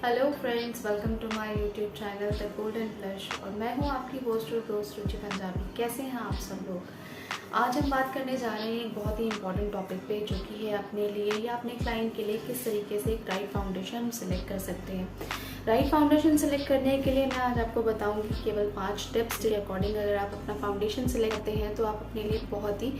Hello friends, welcome to my YouTube channel The Golden Blush. और मैं हूं आपकी होस्ट और दोस्त रुचि पंजाबी। कैसे हैं आप सब लोग। आज हम बात करने जा रहे हैं एक बहुत ही इंपॉर्टेंट टॉपिक पे, जो कि है अपने लिए या अपने क्लाइंट के लिए किस तरीके से एक राइट फाउंडेशन हम सिलेक्ट कर सकते हैं। राइट फाउंडेशन सेलेक्ट करने के लिए मैं आज आपको बताऊंगी केवल 5 टिप्स के अकॉर्डिंग अगर आप अपना फाउंडेशन सेलेक्ट करते हैं तो आप अपने लिए बहुत ही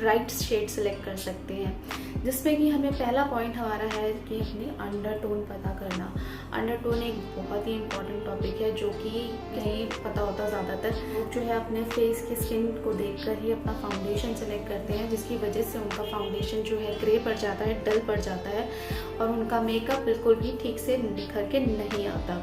राइट शेड सेलेक्ट कर सकते हैं। जिसमें कि हमें पहला पॉइंट हमारा है कि अपनी अंडरटोन पता करना। अंडरटोन एक बहुत ही इंपॉर्टेंट टॉपिक है जो कि कहीं पता होता ज़्यादातर लोग जो है अपने फेस की स्किन को देखकर ही अपना फाउंडेशन सेलेक्ट करते हैं, जिसकी वजह से उनका फाउंडेशन जो है ग्रे पड़ जाता है, डल पड़ जाता है और उनका मेकअप बिल्कुल भी ठीक से निखर के नहीं आता।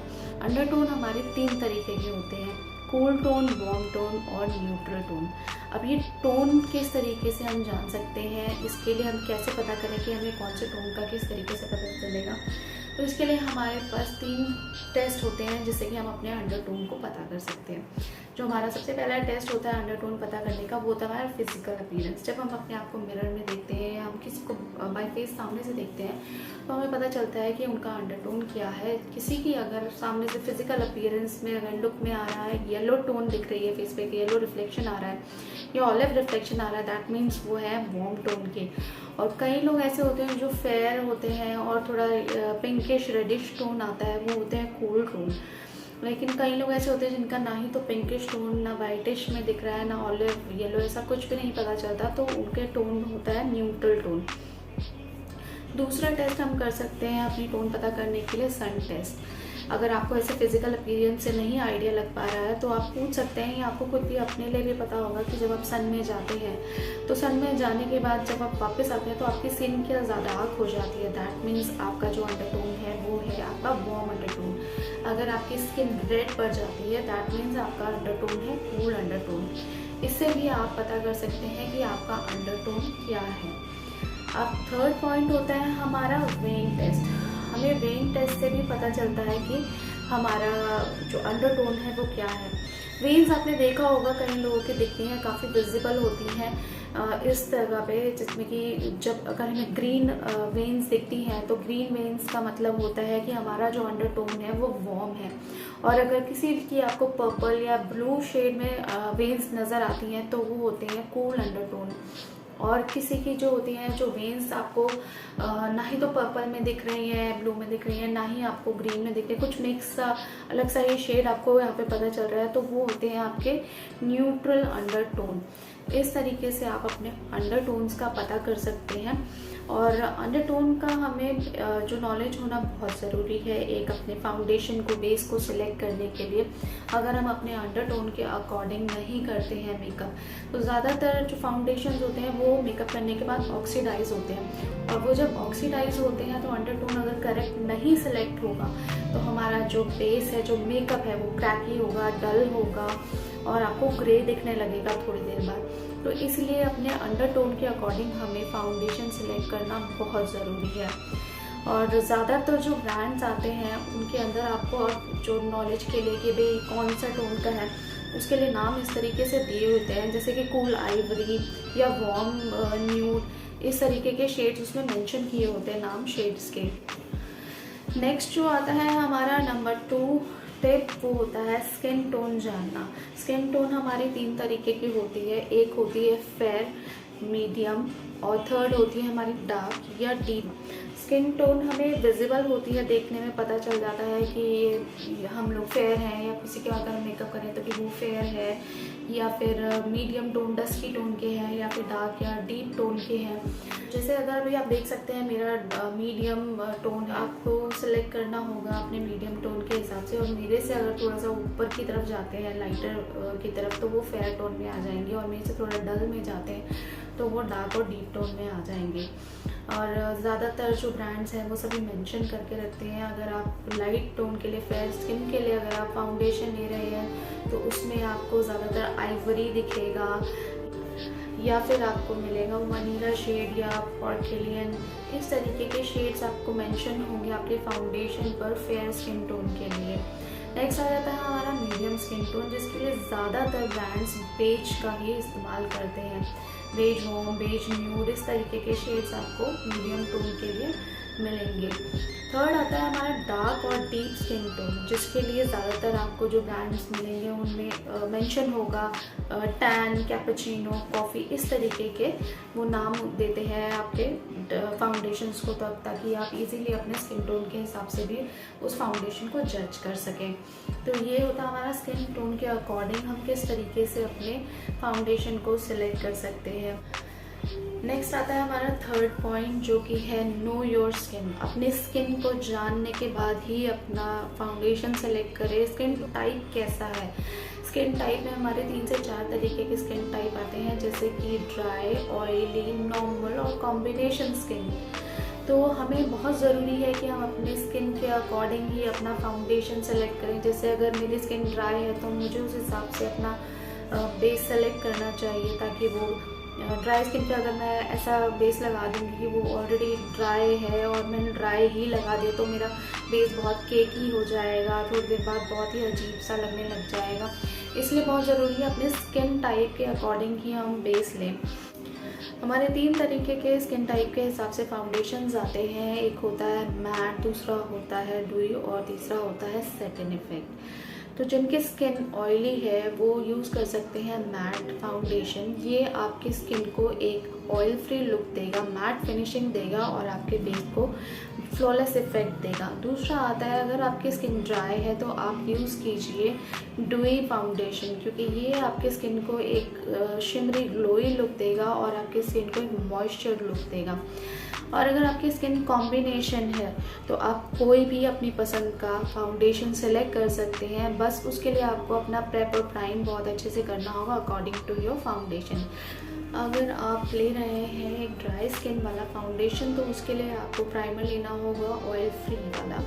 अंडरटोन हमारे 3 तरीके के होते हैं, कूल टोन, वार्म टोन और न्यूट्रल टोन। अब ये टोन किस तरीके से हम जान सकते हैं, इसके लिए हम कैसे पता करें कि हमें कौन से टोन का किस तरीके से पता चलेगा। तो इसके लिए हमारे पास 3 टेस्ट होते हैं जिससे कि हम अपने अंडरटोन को पता कर सकते हैं। जो हमारा सबसे पहला टेस्ट होता है अंडरटोन पता करने का, वो होता है हमारा फिजिकल अपीयरेंस। जब हम अपने आप को मिरर में देखते हैं या हम किसी को बाय फेस सामने से देखते हैं तो हमें पता चलता है कि उनका अंडरटोन क्या है। किसी की अगर सामने से फिजिकल अपीयरेंस में अगर लुक में आ रहा है येलो टोन दिख रही है, फेस पे येलो रिफ्लेक्शन आ रहा है या ऑलिव रिफ्लेक्शन आ रहा है, दैट मीन्स वो है वार्म टोन के। और कई लोग ऐसे होते हैं जो फेयर होते हैं और थोड़ा पिंकिश रेडिश टोन आता है, वो होते हैं कूल टोन। लेकिन कई लोग ऐसे होते हैं जिनका ना ही तो पिंकिश टोन, ना वाइटिश में दिख रहा है, ना ऑलिव येलो, ऐसा कुछ भी नहीं पता चलता, तो उनके टोन होता है न्यूट्रल टोन। दूसरा टेस्ट हम कर सकते हैं अपनी टोन पता करने के लिए, सन टेस्ट। अगर आपको ऐसे फिजिकल अपीयरेंस से नहीं आइडिया लग पा रहा है तो आप पूछ सकते हैं, या आपको खुद भी अपने लिए भी पता होगा कि जब आप सन में जाते हैं तो सन में जाने के बाद जब आप वापस आते हैं तो आपकी स्किन क्या ज़्यादा डार्क हो जाती है। दैट मीन्स आपका जो अंडरटोन है वो है आपका वार्म अंडरटोन। अगर आपकी स्किन रेड पड़ जाती है दैट मीन्स आपका अंडरटोन है कूल अंडरटोन। इससे भी आप पता कर सकते हैं कि आपका अंडरटोन क्या है। अब थर्ड पॉइंट होता है हमारा वेइंग टेस्ट। हमें वेइंग टेस्ट से भी पता चलता है कि हमारा जो अंडरटोन है वो क्या है। वेन्स आपने देखा होगा कई लोगों की दिखती हैं, काफ़ी विजिबल होती हैं इस तरह पे, जिसमें कि जब अगर हमें ग्रीन वेन्स दिखती हैं तो ग्रीन वेन्स का मतलब होता है कि हमारा जो अंडरटोन है वो वार्म है। और अगर किसी की आपको पर्पल या ब्लू शेड में वेन्स नज़र आती हैं तो वो होते हैं कूल अंडरटोन। और किसी की जो होती हैं जो वेन्स आपको ना ही तो पर्पल में दिख रही हैं, ब्लू में दिख रही हैं, ना ही आपको ग्रीन में दिख रही है, कुछ मिक्स सा अलग सा ही शेड आपको यहाँ पे पता चल रहा है, तो वो होते हैं आपके न्यूट्रल अंडरटोन। इस तरीके से आप अपने अंडरटोन्स का पता कर सकते हैं। और अंडरटोन का हमें जो नॉलेज होना बहुत ज़रूरी है एक अपने फाउंडेशन को, बेस को सिलेक्ट करने के लिए। अगर हम अपने अंडरटोन के अकॉर्डिंग नहीं करते हैं मेकअप तो ज़्यादातर जो फाउंडेशन होते हैं वो मेकअप करने के बाद ऑक्सीडाइज होते हैं, और वो जब ऑक्सीडाइज होते हैं तो अंडरटोन अगर करेक्ट नहीं सिलेक्ट होगा तो हमारा जो बेस है, जो मेकअप है, वो क्रैकी होगा, डल होगा और आपको ग्रे दिखने लगेगा थोड़ी देर बाद। तो इसलिए अपने अंडरटोन के अकॉर्डिंग हमें फाउंडेशन सिलेक्ट करना बहुत ज़रूरी है। और ज़्यादातर जो ब्रांड्स आते हैं उनके अंदर आपको जो नॉलेज के लिए कि भाई कौन सा टोन का है, उसके लिए नाम इस तरीके से दिए होते हैं, जैसे कि कूल आइवरी या वार्म न्यूड, इस तरीके के शेड्स उसमें मेंशन किए होते हैं नाम शेड्स के। नेक्स्ट जो आता है हमारा नंबर 2 टिप, वो होता है स्किन टोन जानना। स्किन टोन हमारी 3 तरीके की होती है, एक होती है फेयर, मीडियम और थर्ड होती है हमारी डार्क या डीप। स्किन टोन हमें विजिबल होती है, देखने में पता चल जाता है कि हम लोग फेयर हैं, या किसी के अगर मेकअप करें तो कि वो फेयर है, या फिर मीडियम टोन डस्की टोन के हैं, या फिर डार्क या डीप टोन के हैं। जैसे अगर भी आप देख सकते हैं मेरा मीडियम टोन, आपको सिलेक्ट करना होगा अपने मीडियम टोन के हिसाब से। और मेरे से अगर थोड़ा सा ऊपर की तरफ जाते हैं, लाइटर की तरफ, तो वो फेयर टोन में आ जाएंगे, और मेरे से थोड़ा डल में जाते हैं तो वो डार्क और डीप टोन में आ जाएंगे। और ज़्यादातर जो ब्रांड्स हैं वो सभी मेंशन करके रखते हैं। अगर आप लाइट टोन के लिए, फेयर स्किन के लिए अगर आप फाउंडेशन ले रहे हैं तो उसमें आपको ज़्यादातर आइवरी दिखेगा, या फिर आपको मिलेगा वनीला शेड या पॉर्केलियन, इस तरीके के शेड्स आपको मेंशन होंगे आपके फाउंडेशन पर फेयर स्किन टोन के लिए। नेक्स्ट आ जाता है हमारा मीडियम स्किन टोन, जिसके लिए ज़्यादातर ब्रांड्स बेज का ही इस्तेमाल करते हैं। बेज होम, बेज न्यूड, इस तरीके के शेड्स आपको मीडियम टोन के लिए मिलेंगे। थर्ड आता है हमारा डार्क और डीप स्किन टोन, जिसके लिए ज़्यादातर आपको जो ब्रांड्स मिलेंगे उनमें मेंशन होगा टैन, कैपुचिनो, कॉफ़ी, इस तरीके के वो नाम देते हैं आपके फाउंडेशंस को, तब ताकि आप इजीली अपने स्किन टोन के हिसाब से भी उस फाउंडेशन को जज कर सकें। तो ये होता है हमारा स्किन टोन के अकॉर्डिंग हम किस तरीके से अपने फाउंडेशन को सिलेक्ट कर सकते हैं। नेक्स्ट आता है हमारा थर्ड पॉइंट, जो कि है नो योर स्किन। अपने स्किन को जानने के बाद ही अपना फाउंडेशन सेलेक्ट करें। स्किन टाइप कैसा है, स्किन टाइप में हमारे 3 से 4 तरीके के स्किन टाइप आते हैं, जैसे कि ड्राई, ऑयली, नॉर्मल और कॉम्बिनेशन स्किन। तो हमें बहुत ज़रूरी है कि हम अपने स्किन के अकॉर्डिंग ही अपना फाउंडेशन सेलेक्ट करें। जैसे अगर मेरी स्किन ड्राई है तो मुझे उस हिसाब से अपना बेस सेलेक्ट करना चाहिए, ताकि वो ड्राई स्किन पे अगर मैं ऐसा बेस लगा दूँगी कि वो ऑलरेडी ड्राई है और मैंने ड्राई ही लगा दिया तो मेरा बेस बहुत केकी हो जाएगा, थोड़ी देर बाद बहुत ही अजीब सा लगने लग जाएगा। इसलिए बहुत ज़रूरी है अपने स्किन टाइप के अकॉर्डिंग ही हम बेस लें। हमारे 3 तरीके के स्किन टाइप के हिसाब से फाउंडेशंस आते हैं। एक होता है मैट, दूसरा होता है ड्यूई और तीसरा होता है सेटिन इफेक्ट। तो जिनकी स्किन ऑयली है वो यूज़ कर सकते हैं मैट फाउंडेशन। ये आपकी स्किन को एक ऑयल फ्री लुक देगा, मैट फिनिशिंग देगा और आपके बेस को फ्लॉलेस इफेक्ट देगा। दूसरा आता है अगर आपकी स्किन ड्राई है तो आप यूज़ कीजिए ड्यूई फाउंडेशन, क्योंकि ये आपके स्किन को एक शिमरी ग्लोई लुक देगा और आपकी स्किन को एक मॉइस्चर लुक देगा। और अगर आपकी स्किन कॉम्बिनेशन है तो आप कोई भी अपनी पसंद का फाउंडेशन सेलेक्ट कर सकते हैं। बस उसके लिए आपको अपना प्रेप और प्राइम बहुत अच्छे से करना होगा अकॉर्डिंग टू योर फाउंडेशन। अगर आप ले रहे हैं एक ड्राई स्किन वाला फाउंडेशन तो उसके लिए आपको प्राइमर लेना होगा ऑयल फ्री वाला,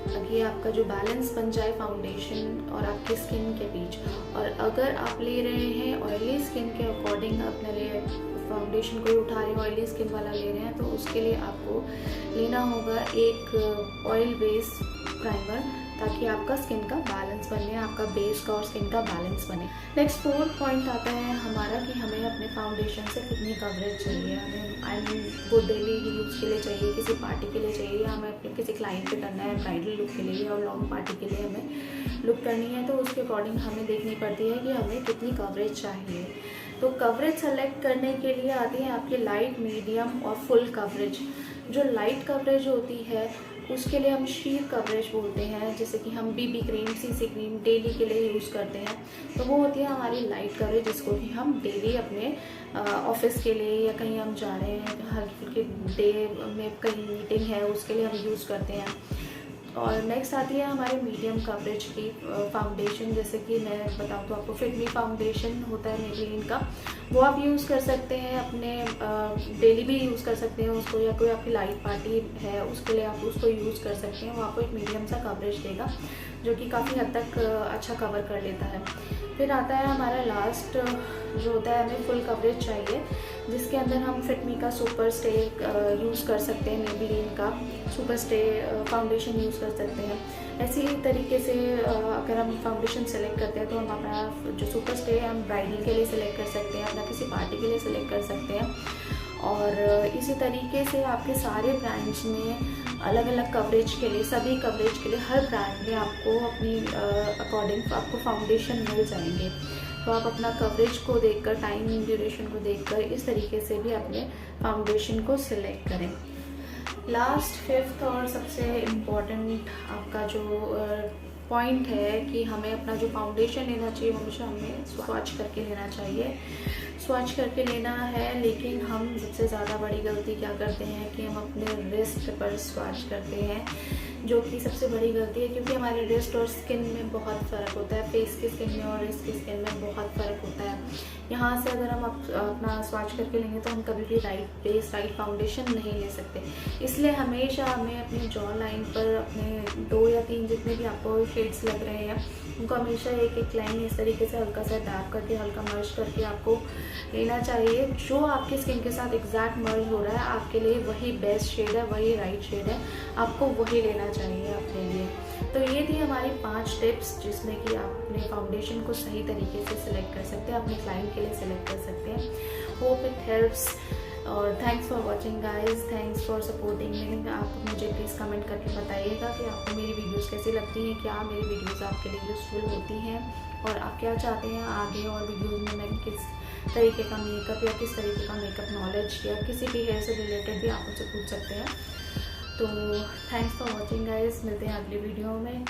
ताकि आपका जो बैलेंस बन जाए फाउंडेशन और आपके स्किन के बीच। और अगर आप ले रहे हैं ऑयली स्किन के अकॉर्डिंग अपने लिए फाउंडेशन को उठा रहे हैं, ऑयली स्किन वाला ले रहे हैं, तो उसके लिए आपको लेना होगा एक ऑयल बेस प्राइमर, ताकि आपका स्किन का बैलेंस बने, आपका बेस का और स्किन का बैलेंस बने। नेक्स्ट 4th पॉइंट आता है हमारा कि हमें अपने फाउंडेशन से कितनी कवरेज चाहिए। हमें वो डेली यूज़ के लिए चाहिए, किसी पार्टी के लिए चाहिए, हमें अपने किसी क्लाइंट पे करना है, ब्राइडल लुक के लिए और लॉन्ग पार्टी के लिए हमें लुक करनी है, तो उसके अकॉर्डिंग हमें देखनी पड़ती है कि हमें कितनी कवरेज चाहिए। तो कवरेज सेलेक्ट करने के लिए आती है आपकी लाइट, मीडियम और फुल कवरेज। जो लाइट कवरेज होती है उसके लिए हम शीर कवरेज बोलते हैं, जैसे कि हम BB cream, CC cream daily के लिए यूज़ करते हैं, तो वो होती है हमारी लाइट कवरेज, जिसको कि हम डेली अपने ऑफिस के लिए या कहीं हम जा रहे हैं हल्की फुल्की डे में कहीं मीटिंग है उसके लिए हम यूज़ करते हैं। और नेक्स्ट आती है हमारे मीडियम कवरेज की फाउंडेशन, जैसे कि मैं बताऊँ तो आपको फिट मी फाउंडेशन होता है मेबेलिन का, वो आप यूज़ कर सकते हैं अपने डेली भी यूज़ कर सकते हैं उसको, या कोई आपकी लाइट पार्टी है उसके लिए आप उसको यूज़ कर सकते हैं। वो आपको एक मीडियम सा कवरेज देगा जो कि काफ़ी हद तक अच्छा कवर कर लेता है। फिर आता है हमारा लास्ट जो होता है, हमें फुल कवरेज चाहिए, जिसके अंदर हम फिट मी का सुपर स्टे यूज़ कर सकते हैं, मेबेलिन का सुपर स्टे फाउंडेशन यूज़ कर सकते हैं। ऐसी ही तरीके से अगर हम फाउंडेशन सेलेक्ट करते हैं तो हम अपना जो सुपर स्टे है हम ब्राइडल के लिए सिलेक्ट कर सकते हैं, अपना किसी पार्टी के लिए सिलेक्ट कर सकते हैं। और इसी तरीके से आपके सारे ब्रांड्स में अलग अलग कवरेज के लिए, सभी कवरेज के लिए हर ब्रांड में आपको अपनी अकॉर्डिंग आपको फाउंडेशन मिल जाएंगे। तो आप अपना कवरेज को देखकर, टाइम ड्यूरेशन को देखकर इस तरीके से भी अपने फाउंडेशन को सिलेक्ट करें। लास्ट 5th और सबसे इम्पॉर्टेंट आपका जो पॉइंट है कि हमें अपना जो फाउंडेशन लेना चाहिए वो हमेशा हमें स्वॉच करके लेना चाहिए। स्वॉच करके लेना है, लेकिन हम सबसे ज़्यादा बड़ी गलती क्या करते हैं कि हम अपने रिस्ट पर स्वॉच करते हैं, जो कि सबसे बड़ी गलती है, क्योंकि हमारे रिस्ट और स्किन में बहुत फ़र्क होता है। फेस की स्किन में और रिस्ट की स्किन में बहुत फ़र्क होता है। यहाँ से अगर हम अपना स्वॉच करके लेंगे तो हम कभी भी राइट बेस, राइट फाउंडेशन नहीं ले सकते। इसलिए हमेशा हमें अपनी जॉ लाइन पर अपने 2 या 3 जितने भी आपको शेड्स लग रहे हैं उनको हमेशा एक एक लाइन इस तरीके से हल्का सा डैप करके, हल्का मर्ज करके आपको लेना चाहिए। जो आपकी स्किन के साथ एग्जैक्ट मर्ज हो रहा है आपके लिए वही बेस्ट शेड है, वही राइट शेड है, आपको वही लेना चाहिए अपने लिए। तो ये थी हमारी 5 टिप्स जिसमें कि आप अपने फाउंडेशन को सही तरीके से सिलेक्ट कर सकते हैं, अपने क्लाइंट के लिए सिलेक्ट कर सकते हैं। Hope it helps. और thanks for watching guys, thanks for supporting me. आप मुझे प्लीज़ कमेंट करके बताइएगा कि आपको मेरी वीडियोस कैसी लगती हैं, क्या मेरी वीडियोस आपके लिए यूज़फुल होती हैं और आप क्या चाहते हैं आगे और वीडियोस में मैं किस तरीके का मेकअप या किस तरीके का मेकअप नॉलेज या किसी भी हेयर से रिलेटेड भी आप मुझसे पूछ सकते हैं। तो थैंक्स फॉर वॉचिंग गाइज, मिलते हैं अगली वीडियो में।